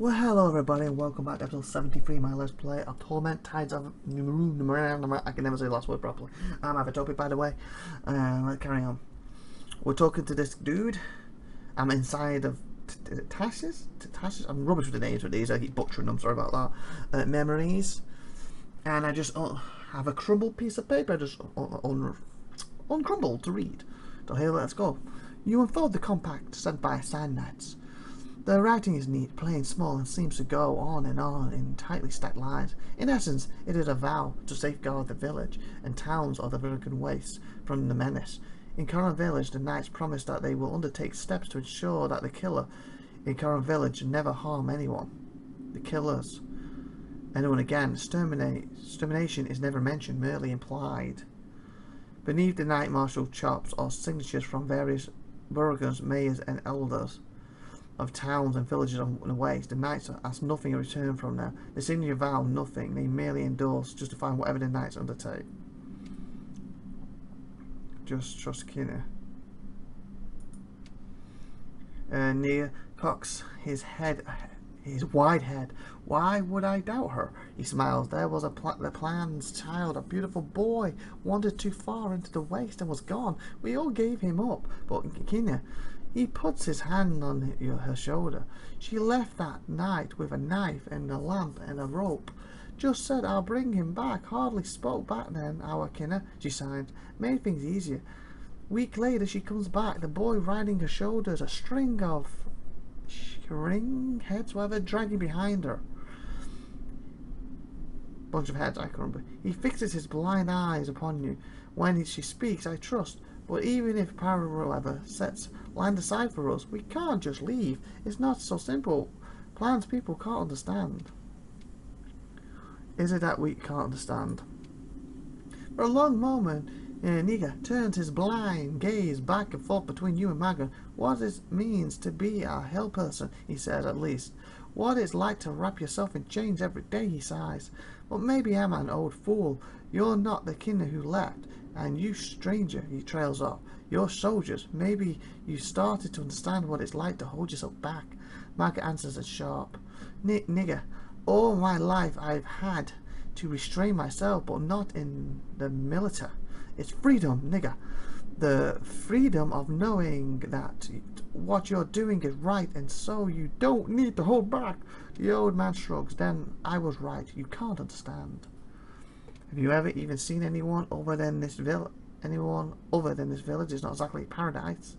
Well, hello everybody and welcome back to episode 73, my Let's Play of Torment Tides of Numenera. I can never say the last word properly. I'm IVATOPIA, by the way. Let's carry on. We're talking to this dude. I'm inside of Tashes? I'm rubbish with the names of these. I keep butchering them, sorry about that. Memories. And I just have a crumbled piece of paper, just uncrumbled to read. So here, let's go. You unfold the compact sent by Sand Knights. The writing is neat, plain, small, and seems to go on in tightly stacked lines. In essence, it is a vow to safeguard the village and towns of the Virgin Wastes from the menace. In Current Village, the knights promise that they will undertake steps to ensure that the killer in Current Village never harm anyone. The killers. Anyone again. Extermination is never mentioned, merely implied. Beneath the Knight Marshal chops are signatures from various burghers, mayors, and elders of towns and villages on the waste. The knights ask nothing in return from them. They signature vow nothing. They merely endorse, justifying whatever the knights undertake. Just trust Kinner. Nia cocks his wide head. Why would I doubt her? He smiles. There was the plan's child, a beautiful boy, wandered too far into the waste and was gone. We all gave him up. But Kinner, he puts his hand on her shoulder. She left that night with a knife and a lamp and a rope. Just said, I'll bring him back. Hardly spoke back then, our Kinner. She sighed. Made things easier. Week later she comes back, the boy riding her shoulders, a string of heads, whatever, dragging behind her. Bunch of heads, I can remember. He fixes his blind eyes upon you. When she speaks, I trust. But even if Parallel ever sets land aside for us, we can't just leave. It's not so simple. Plans people can't understand. Is it that we can't understand? For a long moment, Niga turns his blind gaze back and forth between you and Magan. What it means to be a hell person, he says at least. What it's like to wrap yourself in chains every day, he sighs. But maybe I'm an old fool. You're not the Kinner who left. And you stranger, he trails off. You're soldiers. Maybe you started to understand what it's like to hold yourself back. Maga answers it sharp. Nigger, all my life I've had to restrain myself, but not in the military. It's freedom, nigger. The freedom of knowing that what you're doing is right, and so you don't need to hold back. The old man shrugs. Then I was right. You can't understand. Have you ever even seen anyone other than this village? Anyone other than this village is not exactly paradise.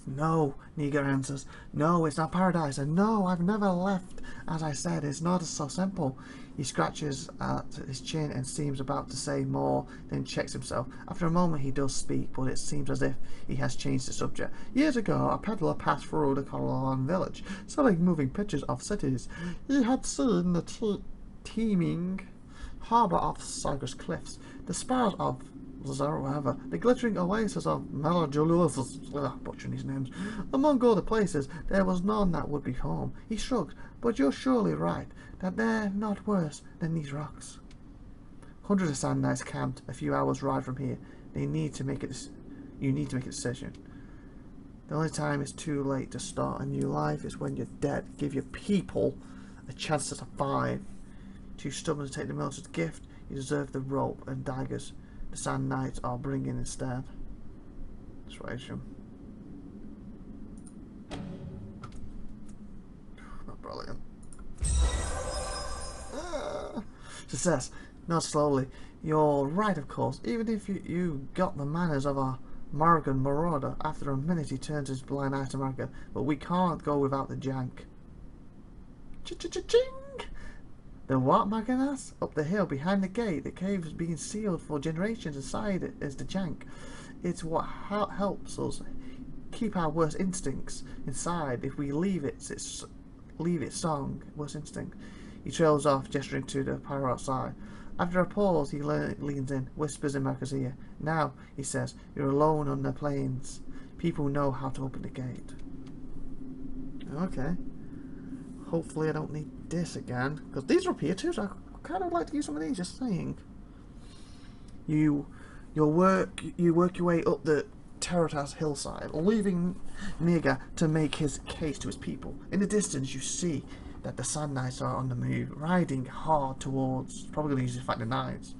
No, Niga answers. No, it's not paradise. And no, I've never left. As I said, it's not so simple. He scratches at his chin and seems about to say more, then checks himself. After a moment he does speak, but it seems as if he has changed the subject. Years ago, a peddler passed through the Corallan village, selling moving pictures of cities. He had seen the teeming harbour of Cypress Cliffs, the spires of whatever, the glittering oasis of Melajulus, butchering these names. Among all the places, there was none that would be home. He shrugged. But you're surely right, that they're not worse than these rocks. Hundreds of Sand Knights camped a few hours' ride from here. You need to make a decision. The only time it's too late to start a new life is when you're dead. Give your people a chance to survive. Too stubborn to take the military's gift, you deserve the rope and daggers the Sand Knights are bringing instead. Persuasion. Not brilliant. Success. Not slowly. You're right, of course. Even if you got the manners of a Morrigan marauder. After a minute he turns his blind eye to Morrigan. But we can't go without the jank. Ch-ch-ch-ching! The what, Morrigan asks? Up the hill, behind the gate. The cave has been sealed for generations. Inside it is the jank. It's what helps us keep our worst instincts inside. If we leave its song, worst instinct. He trails off, gesturing to the pyro outside. After a pause, he leans in, whispers in Morrigan's ear. Now, he says, you're alone on the plains. People know how to open the gate. Okay. Hopefully I don't need this again, because these are up here too, so I kind of like to use some of these, just saying. You work your way up the Terratas hillside, leaving Niga to make his case to his people. In the distance, you see that the Sand Knights are on the move, riding hard towards, probably going to use the fact the Knights,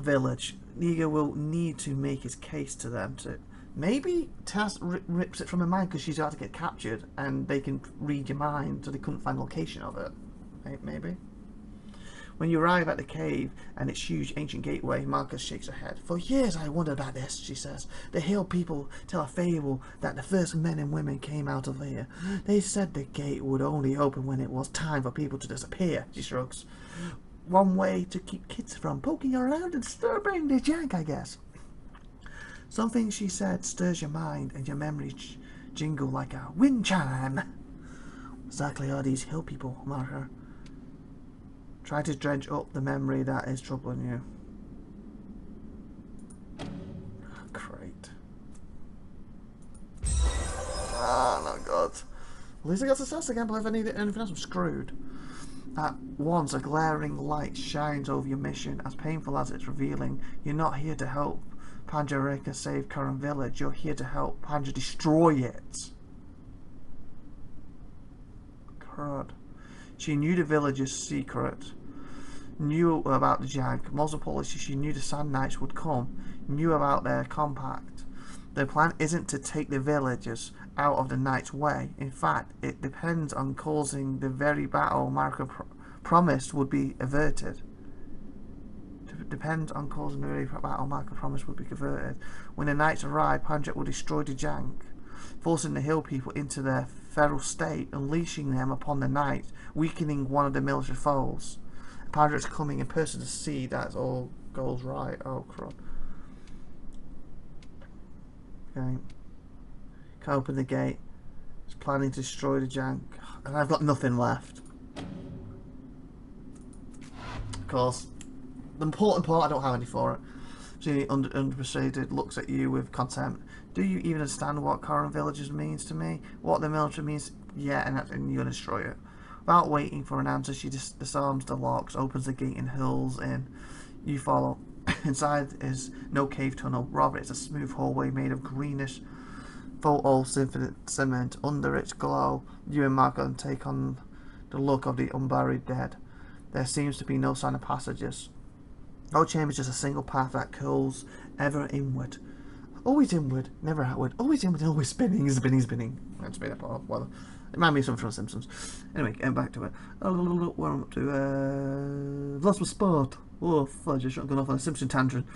village. Niga will need to make his case to them. To maybe Taz rips it from her mind because she's about to get captured, and they can read your mind, so they couldn't find the location of it. Maybe. When you arrive at the cave and its huge ancient gateway, Marcus shakes her head. For years I wondered about this, she says. The hill people tell a fable that the first men and women came out of here. They said the gate would only open when it was time for people to disappear, she shrugs. One way to keep kids from poking around and disturbing the jank, I guess. Something she said stirs your mind and your memories jingle like a wind chime. Exactly are these hill people, Marker. Try to dredge up the memory that is troubling you. Great. Ah, no God. At least I got success again, but if I need anything else, I'm screwed. At once, a glaring light shines over your mission. As painful as it's revealing, you're not here to help Panjareka save Current Village. You're here to help Panja destroy it. God. She knew the village's secret, knew about the Jank. Most importantly, she knew the Sand Knights would come, knew about their compact. Their plan isn't to take the villagers out of the Knight's way. In fact, it depends on causing the very battle Marco promised would be averted. Depends on causing the very battle Marco promised would be averted. When the Knights arrive, Panjak will destroy the Jank, forcing the hill people into their feral state, unleashing them upon the Knights, weakening one of the military foes. Padre's coming in person to see that all goes right. Oh crap. Okay. Can't open the gate. He's planning to destroy the Jank. And I've got nothing left. Of course. The important part, I don't have any for it. She, unpersuaded, looks at you with contempt. Do you even understand what Coran Villages means to me? What the military means? Yeah, and you're going to destroy it. Without waiting for an answer, she just disarms the locks, opens the gate and hurls in. You follow. Inside is no cave tunnel, rather it's a smooth hallway made of greenish photo cement. Under its glow, you and Marco take on the look of the unburied dead. There seems to be no sign of passages. No chamber is just a single path that curls ever inward. Always inward, never outward. Always inward, always spinning, spinning. That's made up of, well, it reminded me of something from Simpsons. Anyway, getting back to it. Where I'm up to, lost my spot. Oh, fudge, I should have gone off on a Simpson tangent.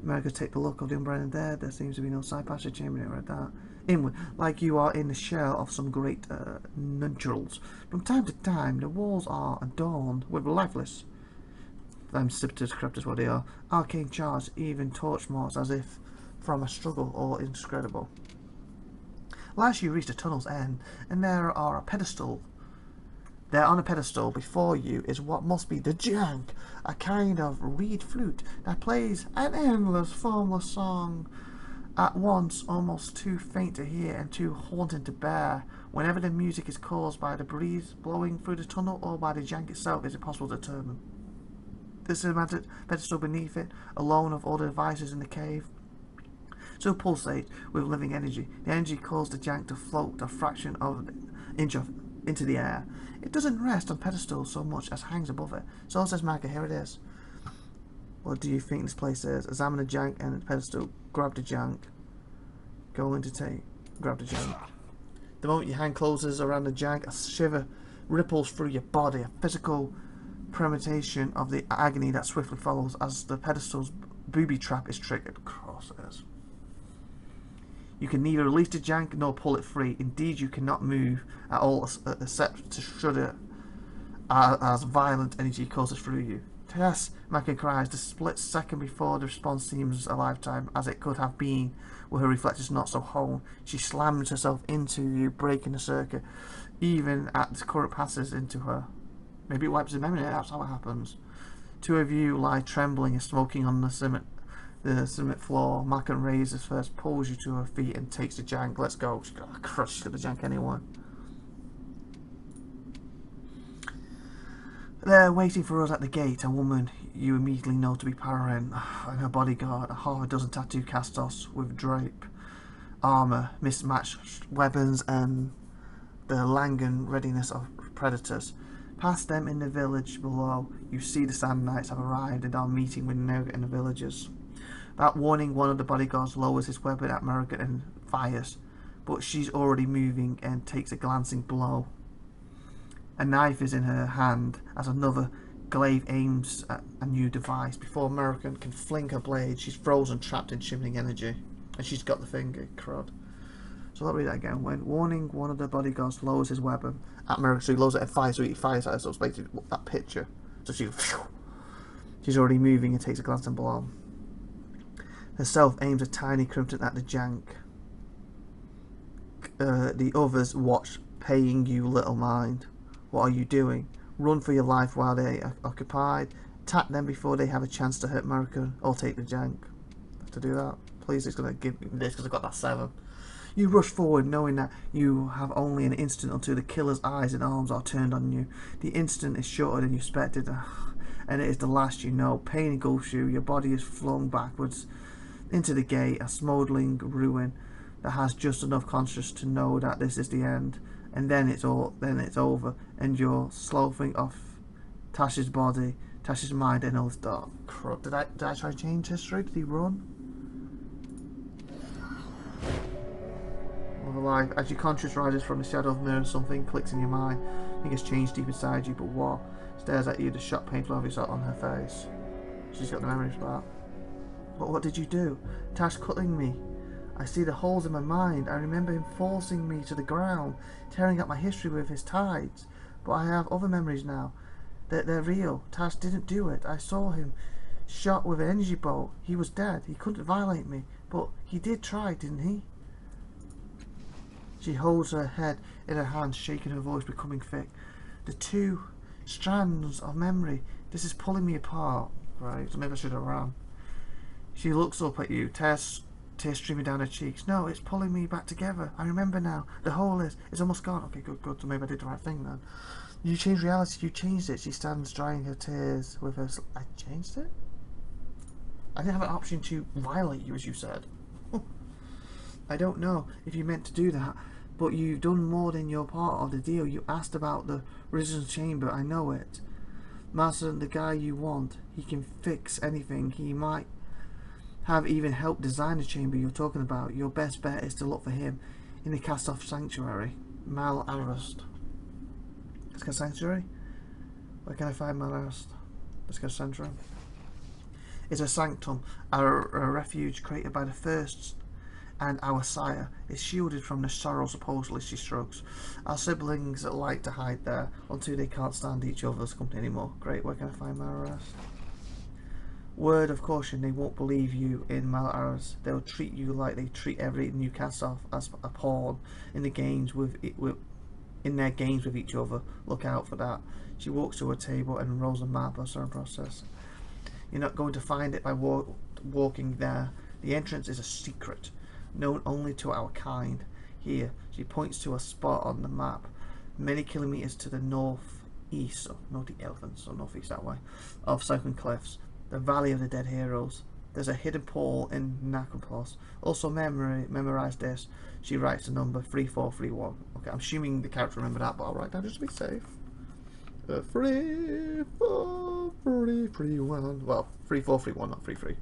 America take the look of the unburied dead. There seems to be no side passage chamber near that. Inward, like you are in the shell of some great nunchals. From time to time, the walls are adorned with lifeless, scepters, corrupt is what they are, arcane charts, even torch marks as if from a struggle or indescribable. Last you reach the tunnel's end, and there on a pedestal before you is what must be the Jank, a kind of reed flute that plays an endless, formless song, at once almost too faint to hear and too haunting to bear. Whenever the music is caused by the breeze blowing through the tunnel or by the Jank itself is impossible to determine. The cinematic pedestal beneath it, alone of all the devices in the cave, so pulsate with living energy. The energy caused the Jank to float a fraction of an inch into the air. It doesn't rest on pedestals so much as hangs above it. So says Micah, here it is. What do you think this place is? Examine the Jank and the pedestal. Grab the Jank. Grab the Jank. The moment your hand closes around the Jank, a shiver ripples through your body, a physical premonition of the agony that swiftly follows as the pedestal's booby trap is triggered. Of course it is. You can neither release the Jank nor pull it free. Indeed, you cannot move at all except to shudder as violent energy courses through you. Yes, Mackin cries. The split second before the response seems a lifetime, as it could have been were her reflectors not so honed. She slams herself into you, breaking the circuit, even as the current passes into her. Maybe it wipes the memory, that's how it happens. Two of you lie trembling and smoking on the cement floor. Mackin raises first, pulls you to her feet and takes the Jank. Let's go. She's got a crush to the Jank anyway. They're waiting for us at the gate. A woman you immediately know to be Pararin and her bodyguard, half a dozen tattoo cast-offs with drape, armour, mismatched weapons, and the Langan readiness of predators. Past them in the village below, you see the Sand Knights have arrived and are meeting with Merrigan and the villagers. Without warning, one of the bodyguards lowers his weapon at Merrigan and fires, but she's already moving and takes a glancing blow. A knife is in her hand as another glaive aims at a new device. Before Merrigan can fling her blade, she's frozen, trapped in shimmering energy, and she's got the finger, crud. So let me read that again. When warning, one of the bodyguards lowers his weapon at Merrigan, so he lowers it and fires, so he fires at her, so it's basically that picture. So she's already moving and takes a glancing blow. Herself aims a tiny crimson at the jank. The others watch, paying you little mind. What are you doing? Run for your life while they are occupied. Attack them before they have a chance to hurt Merrigan or take the jank. Have to do that. Please, it's going to give me this because I've got that 7. You rush forward knowing that you have only an instant until the killer's eyes and arms are turned on you. The instant is shorter than you expected, and it is the last you know. Pain engulfs you. Your body is flung backwards into the gate, a smouldering ruin that has just enough conscience to know that this is the end. And then it's over, and you're sloughing off Tash's body, Tash's mind, and all this dark crap. Did I try to change history? Did he run? Life. As your conscience rises from the shadow of the mirror, something clicks in your mind. It gets changed deep inside you, but what? Stares at you, the shock painful obvious on her face. She's got the memories for that. But what did you do? Tash cutting me. I see the holes in my mind. I remember him forcing me to the ground, tearing up my history with his tides. But I have other memories now. They're real. Tash didn't do it. I saw him shot with an energy bolt. He was dead. He couldn't violate me. But he did try, didn't he? She holds her head in her hands, shaking, her voice becoming thick. The two strands of memory. This is pulling me apart. Right, so maybe I should have ran. She looks up at you, tears streaming down her cheeks. No, it's pulling me back together. I remember now. The hole it's almost gone. Okay, good. So maybe I did the right thing then. You changed reality. You changed it. She stands drying her tears with her... I changed it? I didn't have an option to violate you, as you said. I don't know if you meant to do that, but you've done more than your part of the deal. You asked about the resistance chamber. I know it. Master, the guy you want, he can fix anything. He might have even helped design the chamber you're talking about. Your best bet is to look for him in the cast-off sanctuary. Mal Arust. Let's go sanctuary. Where can I find Mal Arust? Let's go central. It's a sanctum, a refuge created by the first and our sire. Is shielded from the sorrow, supposedly, she shrugs. Our siblings like to hide there until they can't stand each other's company anymore. Great, where can I find Mal Arust? Word of caution, they won't believe you in Mal Arust. They'll treat you like they treat every new cast-off, as a pawn in the games in their games with each other. Look out for that. She walks to her table and rolls a map of certain process. You're not going to find it by walking there. The entrance is a secret, known only to our kind. Here, she points to a spot on the map, many kilometers to the northeast, so not the elephants, so northeast that way, of Cycling Cliffs, the Valley of the Dead Heroes. There's a hidden pool in Nakopos. Also memorize this. She writes the number 3431. Okay, I'm assuming the character remembered that, but I'll write down just to be safe. 3431. Well, 3431, not 33.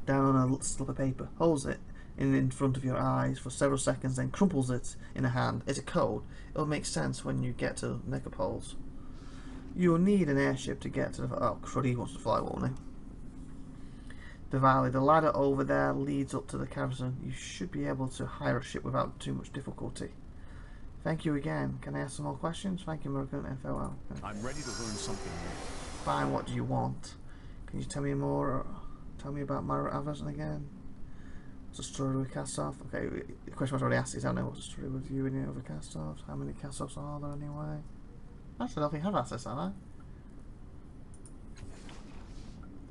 Down on a slip of paper, holds it in front of your eyes for several seconds, then crumples it in a hand. It's a code. It'll make sense when you get to Necropolis. You'll need an airship to get to the... Oh, crud, he wants to fly, won't he? The valley. The ladder over there leads up to the cavern. You should be able to hire a ship without too much difficulty. Thank you again. Can I ask some more questions? Thank you, Merrigan, and farewell. Okay. I'm ready to learn something new. Fine, what do you want? Can you tell me more? Tell me about Myra Averson again. What's the story with cast-off? Okay, the question was already asked is, I don't know what's the story with you and your other cast-offs. How many cast-offs are there anyway? Actually, I don't think I have asked this, have I?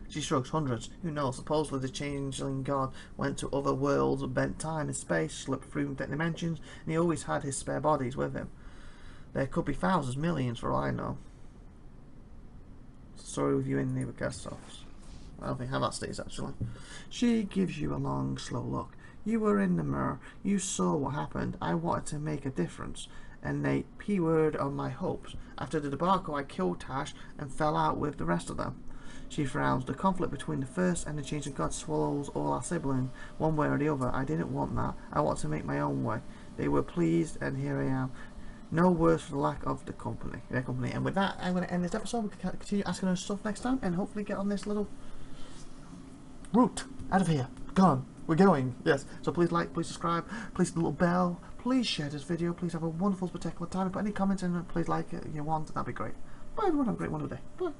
She shrugs. Hundreds. Who knows? Supposedly the changeling god went to other worlds, bent time and space, slipped through dimensions, and he always had his spare bodies with him. There could be thousands, millions for all I know. Story with you in the guest office. I don't think how that stays actually. She gives you a long, slow look. You were in the mirror. You saw what happened. I wanted to make a difference. And they P-word on my hopes. After the debacle, I killed Tash and fell out with the rest of them. She frowns. The conflict between the first and the change of God swallows all our siblings, one way or the other. I didn't want that. I wanted to make my own way. They were pleased, and here I am. No worse for the lack of their company. And with that, I'm going to end this episode. We can continue asking her stuff next time, and hopefully get on this little route out of here. Gone. We're going. Yes. So please like, please subscribe, please hit the little bell, please share this video. Please have a wonderful, spectacular time. Put any comments in, please like it if you want. That'd be great. Bye everyone. Have a great one today. Bye.